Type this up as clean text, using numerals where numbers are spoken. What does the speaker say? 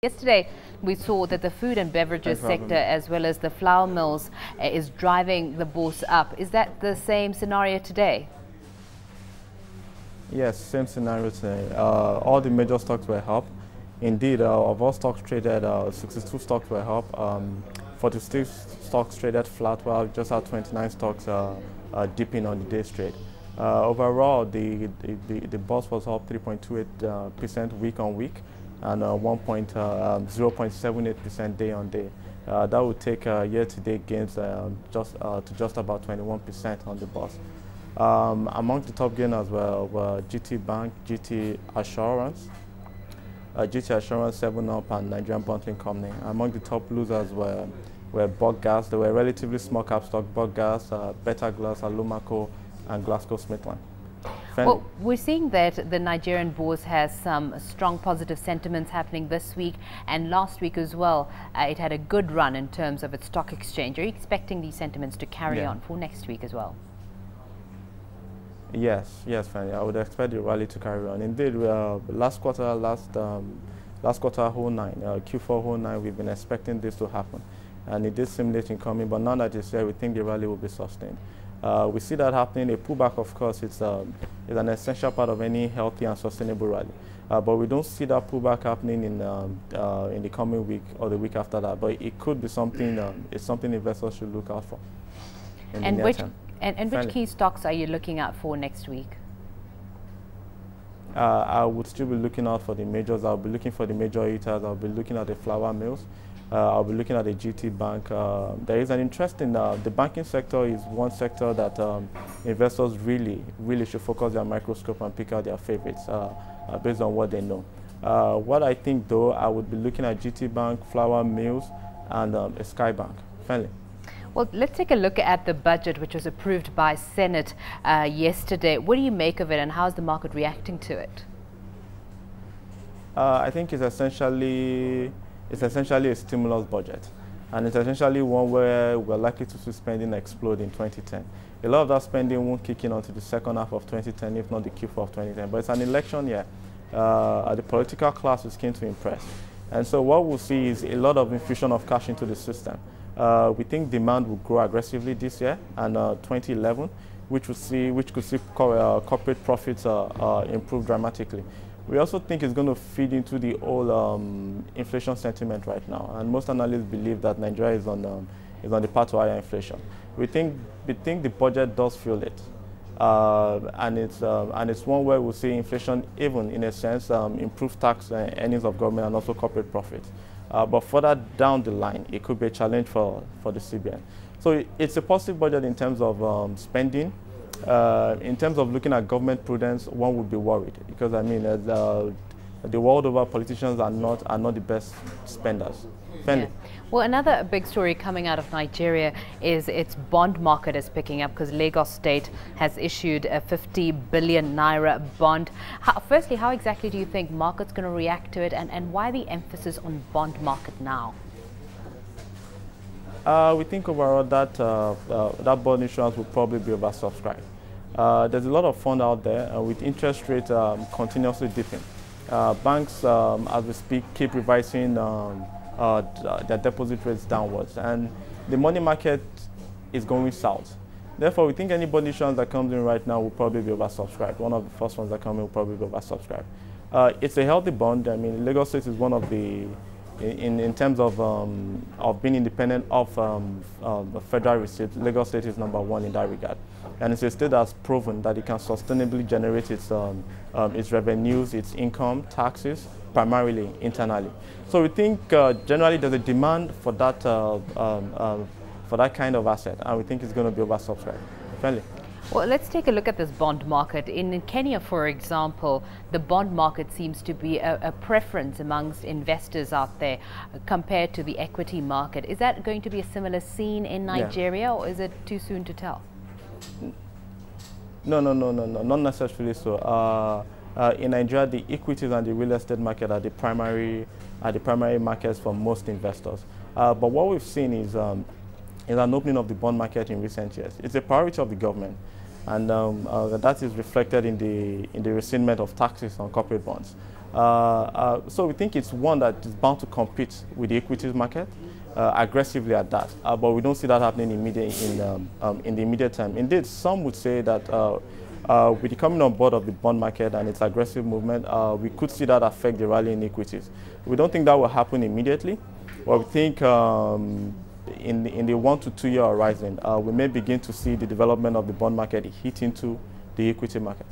Yesterday, we saw that the food and beverages sector, as well as the flour mills, is driving the bourse up. Is that the same scenario today? Yes, same scenario today. All the major stocks were up. Indeed, of all stocks traded, 62 stocks were up. 46 stocks traded flat, while just had 29 stocks dipping on the day's trade. Overall, the bourse was up 3.28% week on week, and 0.78% day on day. That would take year-to-date gains to just about 21% on the bourse. Among the top gainers were GT Bank, GT Assurance, 7-Up, and Nigerian Budget Company. Among the top losers were Bog Gas. They were relatively small cap stock: Bog Gas, Beta Glass, Alumaco, and GlaxoSmithKline. Well, we're seeing that the Nigerian bourse has some strong positive sentiments happening this week and last week as well. It had a good run in terms of its stock exchange. Are you expecting these sentiments to carry on for next week as well? Yes, Fenly. I would expect the rally to carry on. Indeed, last quarter 09, Q4 09, we've been expecting this to happen, and it did seem late in coming. But now that it's here, we think the rally will be sustained. We see that happening. A pullback, of course, is an essential part of any healthy and sustainable rally. But we don't see that pullback happening in the coming week or the week after that. But it could be something. It's something investors should look out for. And which key stocks are you looking out for next week? I would still be looking out for the majors. I'll be looking for the major eaters. I'll be looking at the flour mills. I'll be looking at the GT Bank. There is an interest in the banking sector. Is one sector that investors really should focus their microscope and pick out their favorites based on what they know. What I think, though, I would be looking at GT Bank, flour mills, and Sky Bank. Fenly. Well, let's take a look at the budget, which was approved by Senate yesterday. What do you make of it, and how is the market reacting to it? I think it's essentially a stimulus budget, and it's essentially one where we're likely to see spending explode in 2010. A lot of that spending won't kick in until the second half of 2010, if not the Q4 of 2010. But it's an election year. The political class is keen to impress, and so what we'll see is a lot of infusion of cash into the system. We think demand will grow aggressively this year and 2011, which could see corporate profits improve dramatically. We also think it's going to feed into the whole inflation sentiment right now, and most analysts believe that Nigeria is on the path to higher inflation. We think the budget does fuel it, and it's one where we'll see inflation, even in a sense, improve tax earnings of government and also corporate profits. But further down the line, it could be a challenge for the CBN. So it's a positive budget in terms of spending. In terms of looking at government prudence, one would be worried, because I mean the world over, politicians are not the best spenders. Yeah. Well, another big story coming out of Nigeria is its bond market is picking up, because Lagos State has issued a 50 billion naira bond. Firstly, how exactly do you think market's going to react to it, and why the emphasis on bond market now? We think overall that that bond issuance will probably be oversubscribed. There's a lot of fund out there with interest rates continuously dipping. Banks, as we speak, keep revising their deposit rates downwards, and the money market is going south. Therefore, we think any bond issuance that comes in right now will probably be oversubscribed. One of the first ones that come in will probably be oversubscribed. It's a healthy bond. I mean, Lagos State is one of the, in terms of being independent of the federal receipts, Lagos State is #1 in that regard. And it's a state that's proven that it can sustainably generate its revenues, its income, taxes, primarily internally. So we think generally there's a demand for that kind of asset, and we think it's going to be oversubscribed. Fenly. Well, let's take a look at this bond market. In Kenya, for example, the bond market seems to be a preference amongst investors out there compared to the equity market. Is that going to be a similar scene in Nigeria, or is it too soon to tell? No, not necessarily so. In Nigeria, the equities and the real estate market are the primary markets for most investors. But what we've seen is an opening of the bond market in recent years. It's a priority of the government, and that is reflected in the rescindment of taxes on corporate bonds. So we think it's one that is bound to compete with the equities market aggressively at that, but we don't see that happening in the immediate term. Indeed, some would say that with the coming on board of the bond market and its aggressive movement, we could see that affect the rally in equities. We don't think that will happen immediately, but we think in the 1 to 2 year horizon, we may begin to see the development of the bond market hit into the equity market.